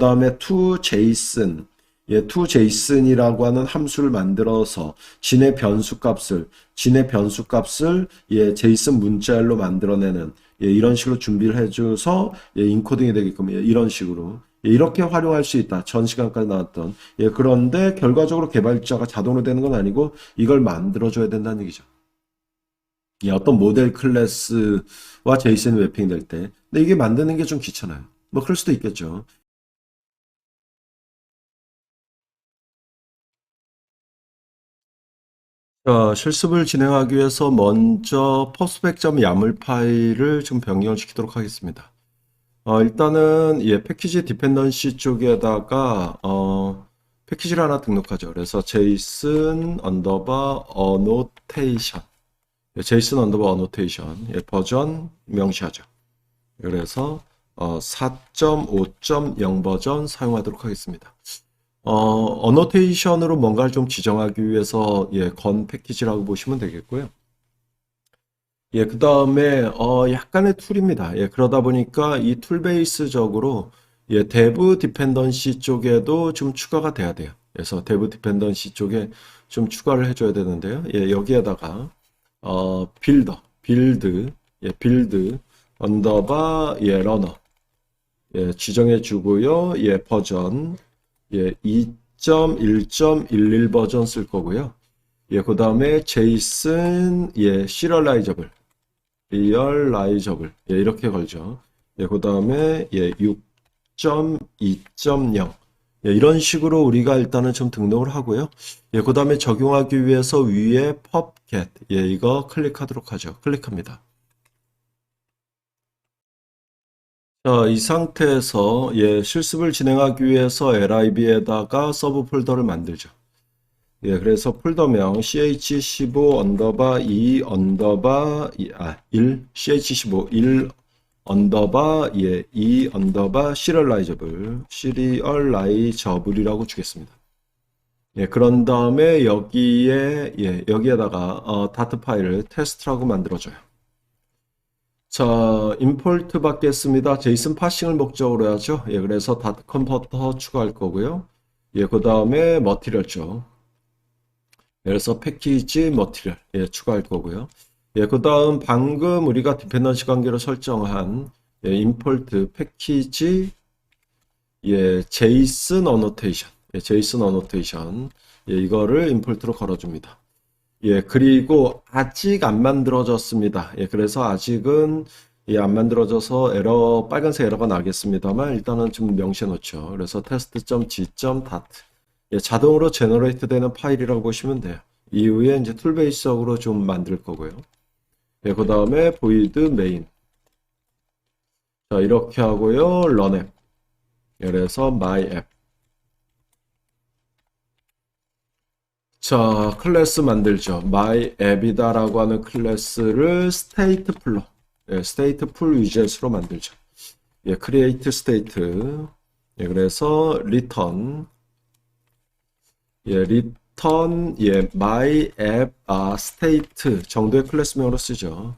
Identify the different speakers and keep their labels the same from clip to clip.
Speaker 1: 다음에 toJSON, toJSON이라고 하는 함수를 만들어서 진의 변수값을 JSON 문자열로 만들어내는 이런 식으로 준비를 해줘서 인코딩이 되게끔 이런 식으로 이렇게 활용할 수 있다. 전 시간까지 나왔던. 그런데 결과적으로 개발자가 자동으로 되는 건 아니고 이걸 만들어줘야 된다는 얘기죠. 어떤 모델 클래스와 제이슨 맵핑 될 때. 근데 이게 만드는 게 좀 귀찮아요. 뭐 그럴 수도 있겠죠. 자, 실습을 진행하기 위해서 먼저 postback.yaml 파일을 좀 변경시키도록 하겠습니다. 일단은 패키지 디펜던시 쪽에다가 패키지를 하나 등록하죠. 그래서 JSON 언더바 annotation, JSON 언더바 annotation 버전 명시하죠. 그래서 4.5.0 버전 사용하도록 하겠습니다. 어노테이션으로 뭔가를 좀 지정하기 위해서 건 패키지라고 보시면 되겠고요. 그 다음에 약간의 툴입니다. 그러다 보니까 이 툴 베이스적으로 데브 디펜던시 쪽에도 좀 추가가 돼야 돼요. 그래서 데브 디펜던시 쪽에 좀 추가를 해줘야 되는데요. 여기에다가 빌드 언더바 러너 지정해 주고요. 버전 2.1.11 버전 쓸 거고요. 그 다음에 JSON serializable 이렇게 걸죠. 그 다음에 6.2.0 이런 식으로 우리가 일단은 좀 등록을 하고요. 그 다음에 적용하기 위해서 위에 pubget 이거 클릭하도록 하죠. 클릭합니다. 자, 이 상태에서 실습을 진행하기 위해서 lib에다가 서브 폴더를 만들죠. 그래서 폴더명 ch15 언더바 2 언더바 1 ch15 1 언더바 2 언더바 serializable이라고 주겠습니다. 그런 다음에 여기에다가 다트 파일을 테스트라고 만들어줘요. 자, 임포트 받겠습니다. 제이슨 파싱을 목적으로 하죠. 그래서 다트 컨버터 추가할 거고요. 그 다음에 머티리얼 쪽. 그래서 패키지 머티리얼 추가할 거고요. 그 다음 방금 우리가 디펜던시 관계로 설정한 임포트 패키지 제이슨 어노테이션 이거를 임포트로 걸어줍니다. 그리고 아직 안 만들어졌습니다. 그래서 아직은 안 만들어져서 빨간색 에러가 나겠습니다만 일단은 좀 명시해 놓죠. 그래서 test.g.dat 자동으로 제너레이트 되는 파일이라고 보시면 돼요. 이후에 이제 툴 베이스적으로 좀 만들 거고요. 그 다음에 void main. 자, 이렇게 하고요. run app. 그래서 my app. 자, 클래스 만들죠. my app이다라고 하는 클래스를 stateful로, stateful 위젯으로 만들죠. create state. 그래서 return. my app state 정도의 클래스명으로 쓰죠.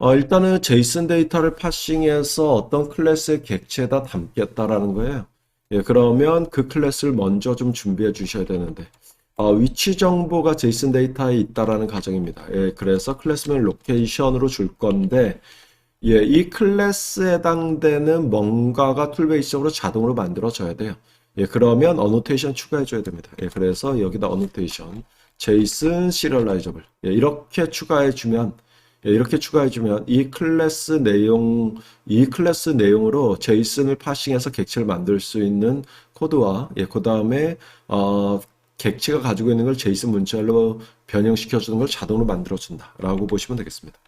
Speaker 1: 일단은 JSON 데이터를 파싱해서 어떤 클래스의 객체에다 담겠다라는 거예요. 그러면 그 클래스를 먼저 좀 준비해 주셔야 되는데 위치 정보가 JSON 데이터에 있다라는 가정입니다. 그래서 클래스명 로케이션으로 줄 건데 이 클래스에 해당되는 뭔가가 툴베이스적으로 자동으로 만들어져야 돼요. 그러면 어노테이션 추가해 줘야 됩니다. 그래서 여기다 어노테이션 JSON serializable 이렇게 추가해 주면 이 클래스 내용으로 JSON을 파싱해서 객체를 만들 수 있는 코드와 그 다음에 객체가 가지고 있는 걸 JSON 문자열로 변형시켜 주는 걸 자동으로 만들어 준다 라고 보시면 되겠습니다.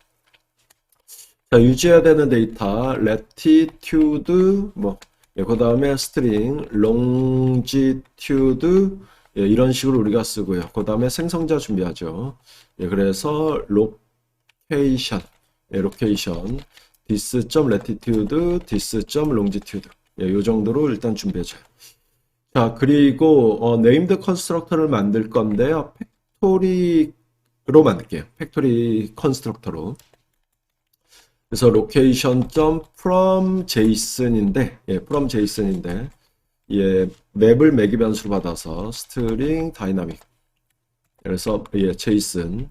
Speaker 1: 자, 유지해야 되는 데이터 latitude 그 다음에 string longitude 이런 식으로 우리가 쓰고요. 그 다음에 생성자 준비하죠. 그래서 location this.latitude this.longitude 이 정도로 일단 준비해줘요. 자, 그리고 named constructor를 만들 건데요. 팩토리로 만들게요. 팩토리 컨스트럭터로. 그래서 location.from json인데 from json인데 예, 맵을 매개 변수로 받아서 스트링 다이나믹. 그래서 예, 제이슨.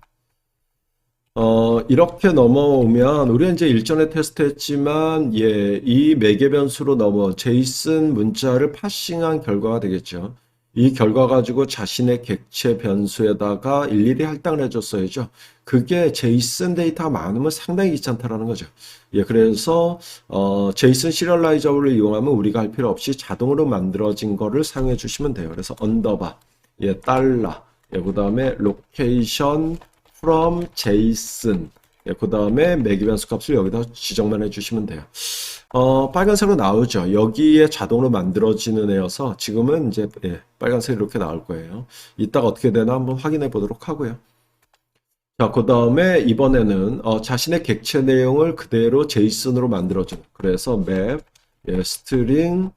Speaker 1: 이렇게 넘어오면 우리가 이제 일전에 테스트했지만 예, 이 매개 변수로 넘어 제이슨 문자를 파싱한 결과가 되겠죠. 이 결과 가지고 자신의 객체 변수에다가 일일이 할당을 해줬어야죠. 그게 제이슨 데이터가 많으면 상당히 귀찮다라는 거죠. 예, 그래서 제이슨 시리얼라이저를 이용하면 우리가 할 필요 없이 자동으로 만들어진 거를 사용해 주시면 돼요. 그래서 언더바, 예, 달러, 예, 그다음에 로케이션 from JSON. 예, 그 다음에 매개 변수 값을 여기다 지정만 해주시면 돼요. 빨간색으로 나오죠. 여기에 자동으로 만들어지는 애여서 지금은 이제 예, 빨간색 이렇게 나올 거예요. 이따가 어떻게 되나 한번 확인해 보도록 하고요. 자, 그 다음에 이번에는 자신의 객체 내용을 그대로 제이슨으로 만들어주는. 그래서 맵, 예, 스트링,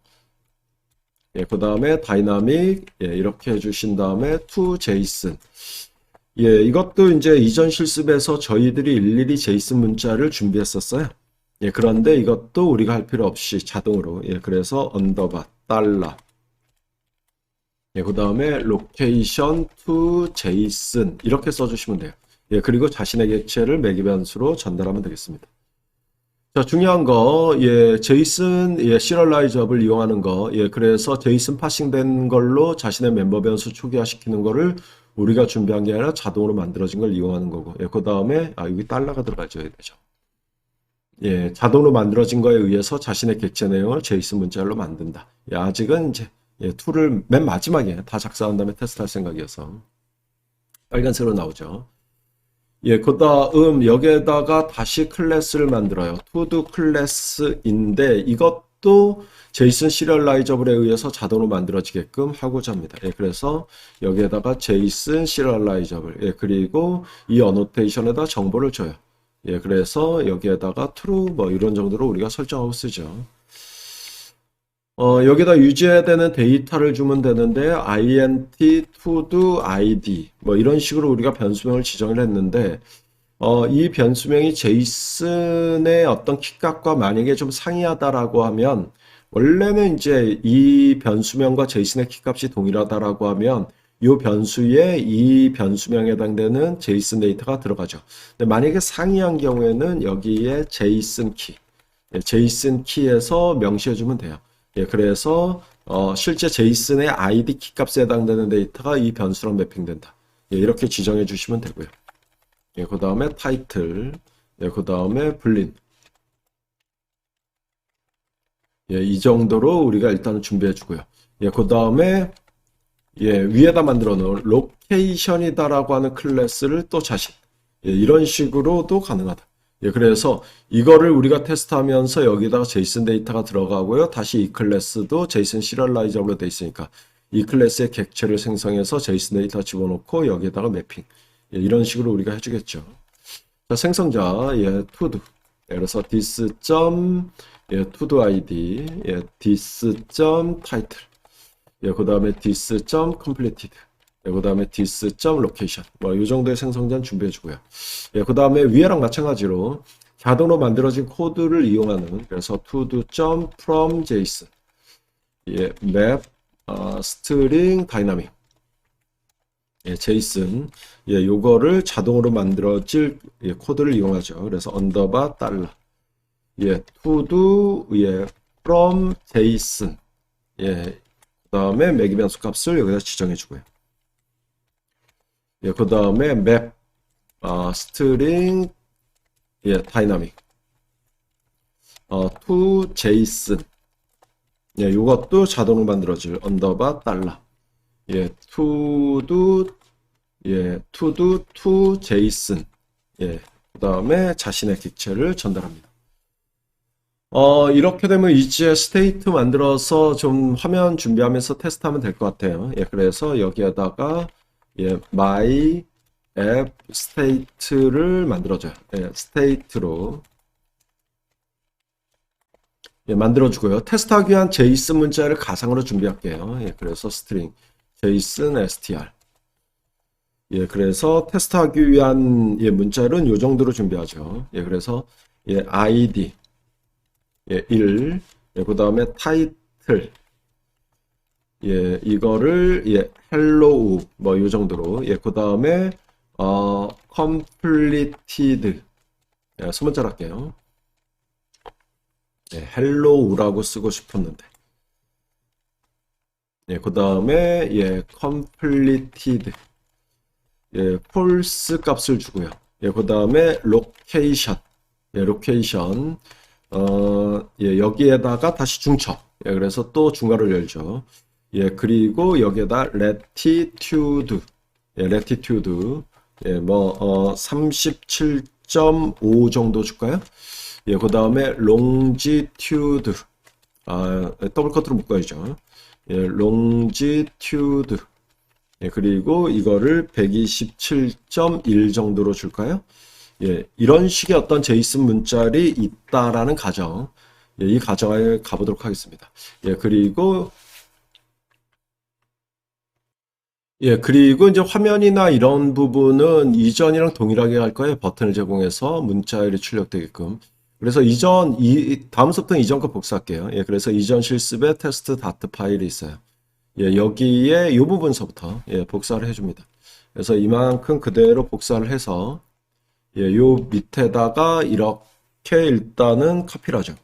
Speaker 1: 예, 그 다음에 다이나믹, 예, 이렇게 해주신 다음에 to JSON. 예, 이것도 이제 이전 실습에서 저희들이 일일이 제이슨 문자를 준비했었어요. 예, 그런데 이것도 우리가 할 필요 없이 자동으로, 예, 그래서 언더바, 달러, 예, 그 다음에 location to JSON 이렇게 써주시면 돼요. 예, 그리고 자신의 객체를 매개 변수로 전달하면 되겠습니다. 자, 중요한 거, 예, 제이슨, 예, 시리얼라이저블 이용하는 거, 예, 그래서 제이슨 파싱된 걸로 자신의 멤버 변수 초기화시키는 거를 우리가 준비한 게 아니라 자동으로 만들어진 걸 이용하는 거고, 예, 그 다음에, 여기 달러가 들어가줘야 되죠. 예, 자동으로 만들어진 거에 의해서 자신의 객체 내용을 제이슨 문자로 만든다. 예, 아직은 이제, 예, 툴을 맨 마지막에 다 작성한 다음에 테스트할 생각이어서 빨간색으로 나오죠. 예, 그 다음 여기에다가 다시 클래스를 만들어요. to 클래스인데 이것도 제이슨 시리얼라이저블에 의해서 자동으로 만들어지게끔 하고자 합니다. 예, 그래서 여기에다가 제이슨 시리얼라이저블, 예, 그리고 이 어노테이션에다 정보를 줘요. 예, 그래서 여기에다가 true 뭐 이런 정도로 우리가 설정하고 쓰죠. 여기다 유지해야 되는 데이터를 주면 되는데 int to do id 뭐 이런 식으로 우리가 변수명을 지정을 했는데 이 변수명이 제이슨의 어떤 키값과 만약에 좀 상이하다라고 하면 원래는 이제 이 변수명과 제이슨의 키값이 동일하다라고 하면 이 변수에 이 변수명에 해당되는 제이슨 데이터가 들어가죠. 근데 만약에 상이한 경우에는 여기에 제이슨 키, 제이슨 키에서 명시해 주면 돼요. 예, 그래서 실제 제이슨의 id 키 값에 해당되는 데이터가 이 변수랑 매핑된다. 예, 이렇게 지정해 주시면 되고요. 예, 그 다음에 타이틀, 예, 그 다음에 불린. 예, 이 정도로 우리가 일단은 준비해 주고요. 예, 그 다음에 예, 위에다 만들어 놓은 로케이션이다라고 하는 클래스를 또 자신. 예, 이런 식으로도 가능하다. 예, 그래서 이거를 우리가 테스트하면서 여기다가 제이슨 데이터가 들어가고요. 다시 이 클래스도 제이슨 시리얼라이저로 돼 있으니까 이 클래스의 객체를 생성해서 제이슨 데이터 집어넣고 여기에다가 매핑. 예, 이런 식으로 우리가 해주겠죠. 자, 생성자, 예, to-do. 예, 그래서 this. 예, to-do id, 예, this. title. 예, 그 다음에 this. completed. 예, 그 다음에 this. location. 뭐, 이 정도의 생성자는 준비해주고요. 예, 그 다음에 위에랑 마찬가지로 자동으로 만들어진 코드를 이용하는, 그래서 to-do. from json. 예, map, string dynamic. 예, 제이슨, 예, 요거를 자동으로 만들어질 예, 코드를 이용하죠. 그래서 언더바 달러, 예, to 예, from json, 예, 그다음에 매개 변수 값을 여기다 지정해 주고요. 예, 그다음에 map, string, 예, dynamic, to json, 예, 요것도 자동으로 만들어질 언더바 달러. 예, to JSON. 예, 그 다음에 자신의 객체를 전달합니다. 이렇게 되면 이제 스테이트 만들어서 좀 화면 준비하면서 테스트하면 될 것 같아요. 예, 그래서 여기에다가, 예, my app state를 만들어줘요. 예, state로. 예, 만들어주고요. 테스트하기 위한 제이슨 문자를 가상으로 준비할게요. 예, 그래서 string. JSON str. 예, 그래서 테스트하기 위한 예, 문자는 이 정도로 준비하죠. 예, 그래서 예, id 예, 1. 예, 그 다음에 타이틀. 예, 이거를 예, hello 뭐 이 정도로 예, 그 다음에 completed 예, 소문자로 할게요. 예, hello라고 쓰고 싶었는데 예, 그 다음에 예, completed 예, false 값을 주고요. 예, 그 다음에 location 예, location 예, 여기에다가 다시 중첩 예, 그래서 또 중괄호를 열죠. 예, 그리고 여기에다 latitude 예, latitude 예, 뭐 37.5 정도 줄까요? 예, 그 다음에 longitude 더블 커트로 묶어야죠. 예, longitude 예, 그리고 이거를 127.1 정도로 줄까요? 예, 이런 식의 어떤 제이슨 문자리 있다라는 가정. 예, 이 가정에 가보도록 하겠습니다. 예, 그리고 이제 화면이나 이런 부분은 이전이랑 동일하게 할 거예요. 버튼을 제공해서 문자열이 출력되게끔. 그래서 다음 수업은 이전 거 복사할게요. 예, 그래서 이전 실습에 테스트 다트 파일이 있어요. 예, 여기에 이 부분서부터 예, 복사를 해줍니다. 그래서 이만큼 그대로 복사를 해서 예, 요 밑에다가 이렇게 일단은 카피를 하죠.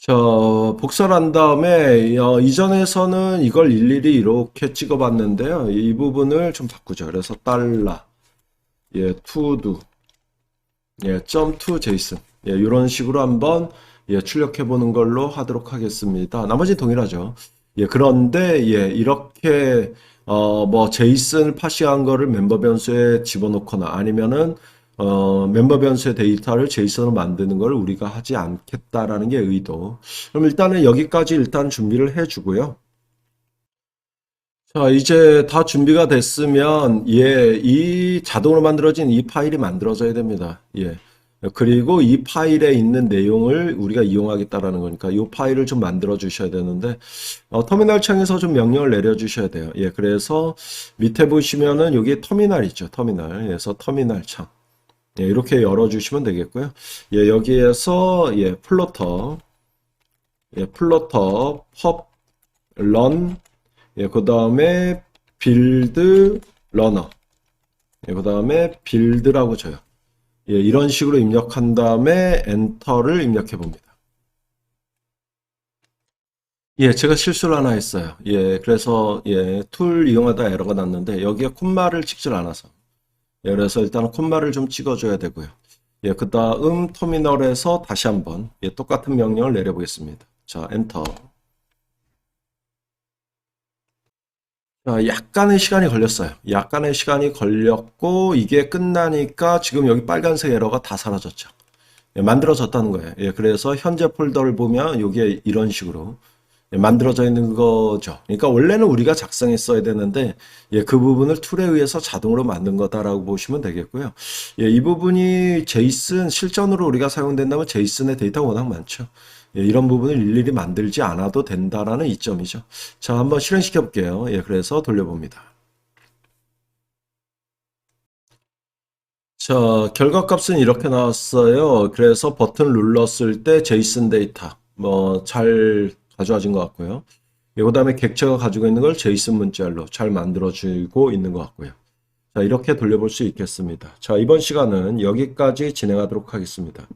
Speaker 1: 자, 복사를 한 다음에 이전에서는 이걸 일일이 이렇게 찍어봤는데요. 이 부분을 좀 바꾸죠. 그래서 달러, 예, to 예, .to JSON 예, 이런 식으로 한번 예, 출력해 보는 걸로 하도록 하겠습니다. 나머지 동일하죠. 예, 그런데 예, 이렇게 뭐 제이슨을 파시한 거를 멤버 변수에 집어넣거나 아니면은 멤버 변수의 데이터를 제이슨으로 만드는 걸 우리가 하지 않겠다라는 게 의도. 그럼 일단은 여기까지 일단 준비를 해주고요. 자, 이제 다 준비가 됐으면, 예, 이 자동으로 만들어진 이 파일이 만들어져야 됩니다. 예. 그리고 이 파일에 있는 내용을 우리가 이용하겠다라는 거니까 이 파일을 좀 만들어 주셔야 되는데, 터미널 창에서 좀 명령을 내려 주셔야 돼요. 예, 그래서 밑에 보시면은 여기 터미널 있죠. 터미널. 그래서 터미널 창. 예, 이렇게 열어 주시면 되겠고요. 예, 여기에서, 예, 플로터, 펍, 런, 예, 그 다음에 빌드 러너. 예, 그 다음에 빌드라고 줘요. 예, 이런 식으로 입력한 다음에 엔터를 입력해 봅니다. 예, 제가 실수를 하나 했어요. 예, 그래서 예, 툴 이용하다 에러가 났는데 여기에 콤마를 찍질 않아서. 예, 그래서 일단 콤마를 좀 찍어줘야 되고요. 예, 그 다음 터미널에서 다시 한번 예, 똑같은 명령을 내려보겠습니다. 자, 엔터. 약간의 시간이 걸렸어요. 약간의 시간이 걸렸고 이게 끝나니까 지금 여기 빨간색 에러가 다 사라졌죠. 예, 만들어졌다는 거예요. 예, 그래서 현재 폴더를 보면 이게 이런 식으로 예, 만들어져 있는 거죠. 그러니까 원래는 우리가 작성했어야 되는데 예, 그 부분을 툴에 의해서 자동으로 만든 거다라고 보시면 되겠고요. 예, 이 부분이 제이슨 실전으로 우리가 사용된다면 제이슨의 데이터가 워낙 많죠. 예, 이런 부분을 일일이 만들지 않아도 된다라는 이점이죠. 자, 한번 실행시켜 볼게요. 예, 그래서 돌려봅니다. 자, 결과값은 이렇게 나왔어요. 그래서 버튼 눌렀을 때 제이슨 데이터 뭐 잘 가져와진 것 같고요. 그 다음에 객체가 가지고 있는 걸 제이슨 문자열로 잘 만들어주고 있는 것 같고요. 자, 이렇게 돌려볼 수 있겠습니다. 자, 이번 시간은 여기까지 진행하도록 하겠습니다.